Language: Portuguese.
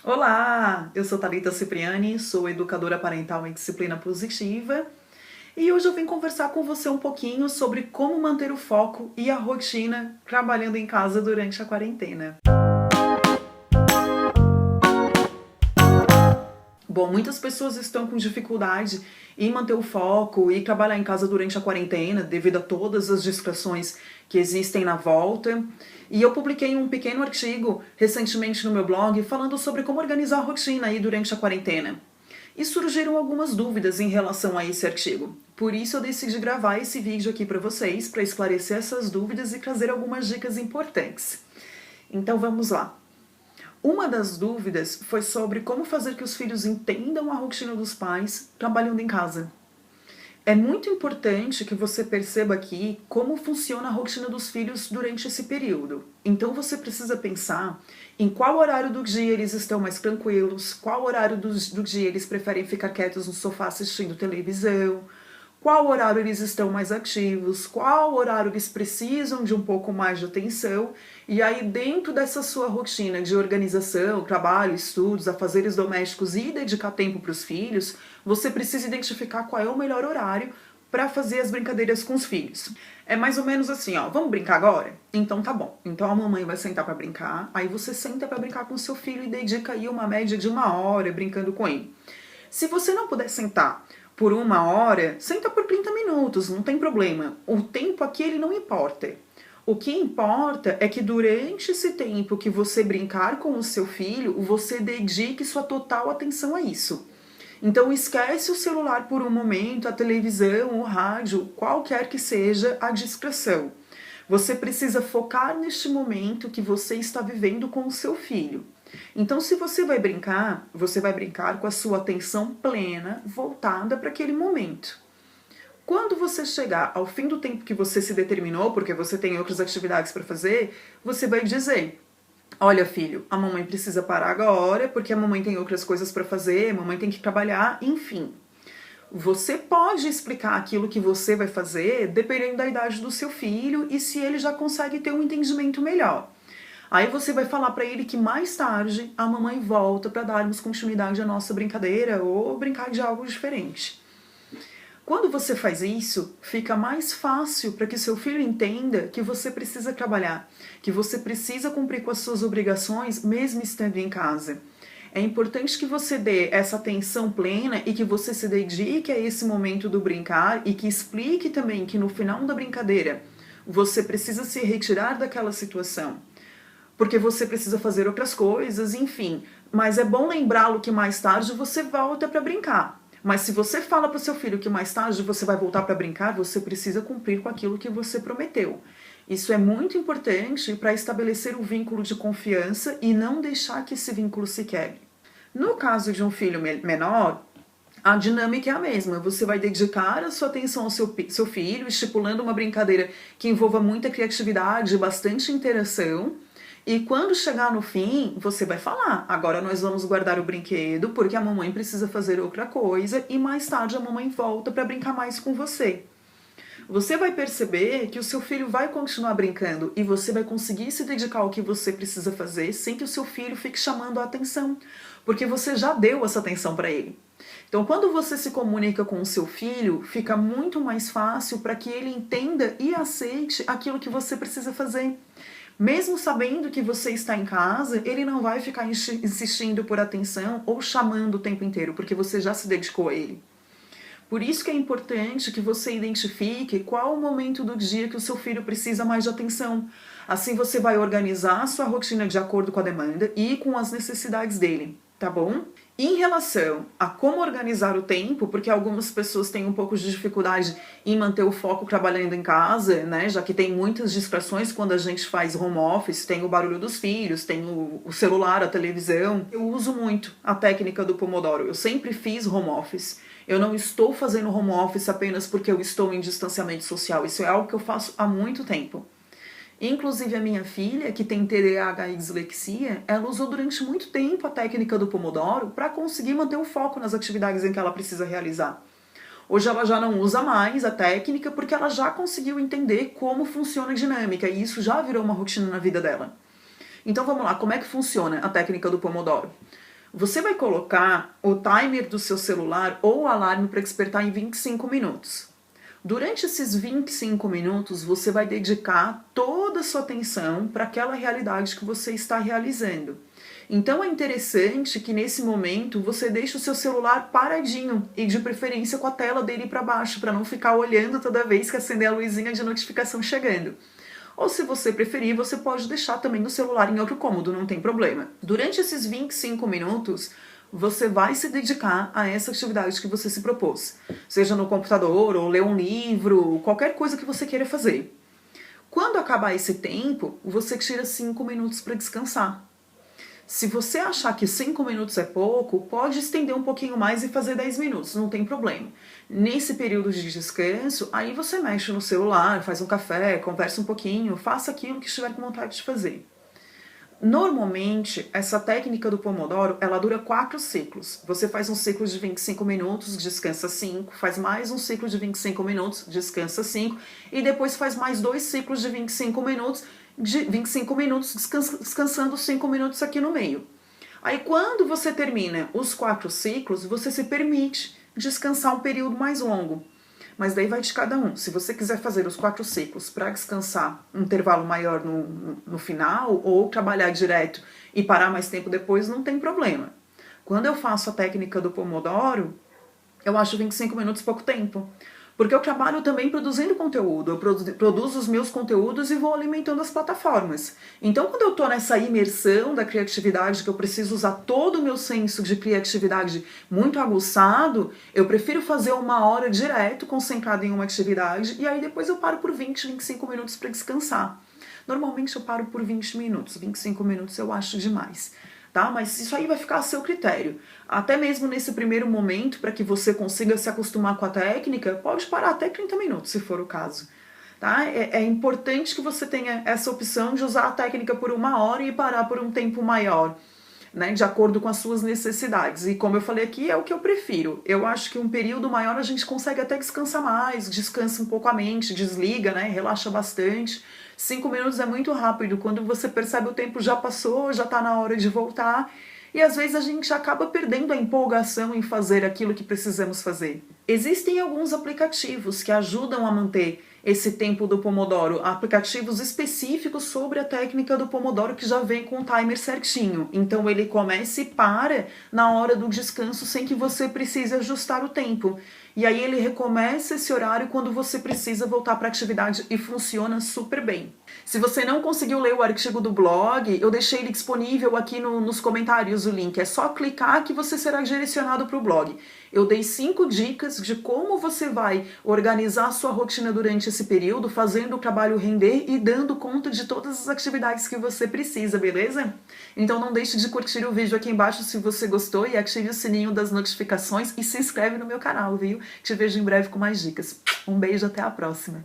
Olá, eu sou Thalita Cipriani, sou educadora parental em disciplina positiva e hoje eu vim conversar com você um pouquinho sobre como manter o foco e a rotina trabalhando em casa durante a quarentena. Bom, muitas pessoas estão com dificuldade em manter o foco e trabalhar em casa durante a quarentena devido a todas as distrações que existem na volta. E eu publiquei um pequeno artigo recentemente no meu blog falando sobre como organizar a rotina aí durante a quarentena. E surgiram algumas dúvidas em relação a esse artigo. Por isso eu decidi gravar esse vídeo aqui para vocês, para esclarecer essas dúvidas e trazer algumas dicas importantes. Então vamos lá. Uma das dúvidas foi sobre como fazer que os filhos entendam a rotina dos pais trabalhando em casa. É muito importante que você perceba aqui como funciona a rotina dos filhos durante esse período. Então você precisa pensar em qual horário do dia eles estão mais tranquilos, qual horário do dia eles preferem ficar quietos no sofá assistindo televisão, qual horário eles estão mais ativos, qual horário eles precisam de um pouco mais de atenção, e aí dentro dessa sua rotina de organização, trabalho, estudos, afazeres domésticos e dedicar tempo para os filhos, você precisa identificar qual é o melhor horário para fazer as brincadeiras com os filhos. É mais ou menos assim, ó, vamos brincar agora? Então tá bom. Então a mamãe vai sentar para brincar, aí você senta para brincar com o seu filho e dedica aí uma média de 1 hora brincando com ele. Se você não puder sentar por 1 hora, senta por 30 minutos, não tem problema. O tempo aqui ele não importa. O que importa é que durante esse tempo que você brincar com o seu filho, você dedique sua total atenção a isso. Então esquece o celular por um momento, a televisão, o rádio, qualquer que seja a distração. Você precisa focar neste momento que você está vivendo com o seu filho. Então, se você vai brincar com a sua atenção plena voltada para aquele momento. Quando você chegar ao fim do tempo que você se determinou, porque você tem outras atividades para fazer, você vai dizer: olha, filho, a mamãe precisa parar agora, porque a mamãe tem outras coisas para fazer, a mamãe tem que trabalhar, enfim. Você pode explicar aquilo que você vai fazer dependendo da idade do seu filho e se ele já consegue ter um entendimento melhor. Aí você vai falar para ele que mais tarde a mamãe volta para darmos continuidade à nossa brincadeira ou brincar de algo diferente. Quando você faz isso, fica mais fácil para que seu filho entenda que você precisa trabalhar, que você precisa cumprir com as suas obrigações mesmo estando em casa. É importante que você dê essa atenção plena e que você se dedique a esse momento do brincar e que explique também que no final da brincadeira você precisa se retirar daquela situação, porque você precisa fazer outras coisas, enfim. Mas é bom lembrá-lo que mais tarde você volta para brincar. Mas se você fala para o seu filho que mais tarde você vai voltar para brincar, você precisa cumprir com aquilo que você prometeu. Isso é muito importante para estabelecer um vínculo de confiança e não deixar que esse vínculo se quebre. No caso de um filho menor, a dinâmica é a mesma. Você vai dedicar a sua atenção ao seu filho, estipulando uma brincadeira que envolva muita criatividade, bastante interação. E quando chegar no fim, você vai falar: agora nós vamos guardar o brinquedo porque a mamãe precisa fazer outra coisa e mais tarde a mamãe volta para brincar mais com você. Você vai perceber que o seu filho vai continuar brincando e você vai conseguir se dedicar ao que você precisa fazer sem que o seu filho fique chamando a atenção, porque você já deu essa atenção para ele. Então, quando você se comunica com o seu filho, fica muito mais fácil para que ele entenda e aceite aquilo que você precisa fazer. Mesmo sabendo que você está em casa, ele não vai ficar insistindo por atenção ou chamando o tempo inteiro, porque você já se dedicou a ele. Por isso que é importante que você identifique qual o momento do dia que o seu filho precisa mais de atenção. Assim você vai organizar a sua rotina de acordo com a demanda e com as necessidades dele, tá bom? Em relação a como organizar o tempo, porque algumas pessoas têm um pouco de dificuldade em manter o foco trabalhando em casa, né? Já que tem muitas distrações quando a gente faz home office, tem o barulho dos filhos, tem o celular, a televisão. Eu uso muito a técnica do Pomodoro. Eu sempre fiz home office. Eu não estou fazendo home office apenas porque eu estou em distanciamento social. Isso é algo que eu faço há muito tempo. Inclusive a minha filha, que tem TDAH e dislexia, ela usou durante muito tempo a técnica do Pomodoro para conseguir manter o foco nas atividades em que ela precisa realizar. Hoje ela já não usa mais a técnica porque ela já conseguiu entender como funciona a dinâmica e isso já virou uma rotina na vida dela. Então vamos lá, como é que funciona a técnica do Pomodoro? Você vai colocar o timer do seu celular ou o alarme para despertar em 25 minutos. Durante esses 25 minutos, você vai dedicar toda a sua atenção para aquela realidade que você está realizando. Então é interessante que nesse momento você deixe o seu celular paradinho e de preferência com a tela dele para baixo, para não ficar olhando toda vez que acender a luzinha de notificação chegando. Ou se você preferir, você pode deixar também o celular em outro cômodo, não tem problema. Durante esses 25 minutos, você vai se dedicar a essa atividade que você se propôs. Seja no computador, ou ler um livro, qualquer coisa que você queira fazer. Quando acabar esse tempo, você tira 5 minutos para descansar. Se você achar que 5 minutos é pouco, pode estender um pouquinho mais e fazer 10 minutos, não tem problema. Nesse período de descanso, aí você mexe no celular, faz um café, conversa um pouquinho, faça aquilo que estiver com vontade de fazer. Normalmente, essa técnica do Pomodoro, ela dura 4 ciclos. Você faz um ciclo de 25 minutos, descansa 5, faz mais um ciclo de 25 minutos, descansa 5, e depois faz mais 2 ciclos de 25 minutos, descansando 5 minutos aqui no meio. Aí quando você termina os 4 ciclos, você se permite descansar um período mais longo. Mas daí vai de cada um. Se você quiser fazer os 4 ciclos para descansar um intervalo maior no final, ou trabalhar direto e parar mais tempo depois, não tem problema. Quando eu faço a técnica do Pomodoro, eu acho 25 minutos pouco tempo. Porque eu trabalho também produzindo conteúdo, eu produzo os meus conteúdos e vou alimentando as plataformas. Então, quando eu estou nessa imersão da criatividade, que eu preciso usar todo o meu senso de criatividade muito aguçado, eu prefiro fazer 1 hora direto, concentrado em uma atividade, e aí depois eu paro por 20, 25 minutos para descansar. Normalmente eu paro por 20 minutos, 25 minutos eu acho demais. Tá? Mas isso aí vai ficar a seu critério. Até mesmo nesse primeiro momento, para que você consiga se acostumar com a técnica, pode parar até 30 minutos, se for o caso. Tá? É importante que você tenha essa opção de usar a técnica por 1 hora e parar por um tempo maior, né, de acordo com as suas necessidades. E como eu falei aqui, é o que eu prefiro. Eu acho que um período maior a gente consegue até descansar mais, descansa um pouco a mente, desliga, né, relaxa bastante. 5 minutos é muito rápido, quando você percebe o tempo já passou, já está na hora de voltar, e às vezes a gente acaba perdendo a empolgação em fazer aquilo que precisamos fazer. Existem alguns aplicativos que ajudam a manter esse tempo do Pomodoro, aplicativos específicos sobre a técnica do Pomodoro que já vem com o timer certinho. Então ele começa e para na hora do descanso sem que você precise ajustar o tempo. E aí ele recomeça esse horário quando você precisa voltar para a atividade e funciona super bem. Se você não conseguiu ler o artigo do blog, eu deixei ele disponível aqui nos comentários o link. É só clicar que você será direcionado para o blog. Eu dei 5 dicas de como você vai organizar a sua rotina durante esse período, fazendo o trabalho render e dando conta de todas as atividades que você precisa, beleza? Então não deixe de curtir o vídeo aqui embaixo se você gostou e ative o sininho das notificações e se inscreve no meu canal, viu? Te vejo em breve com mais dicas. Um beijo, até a próxima!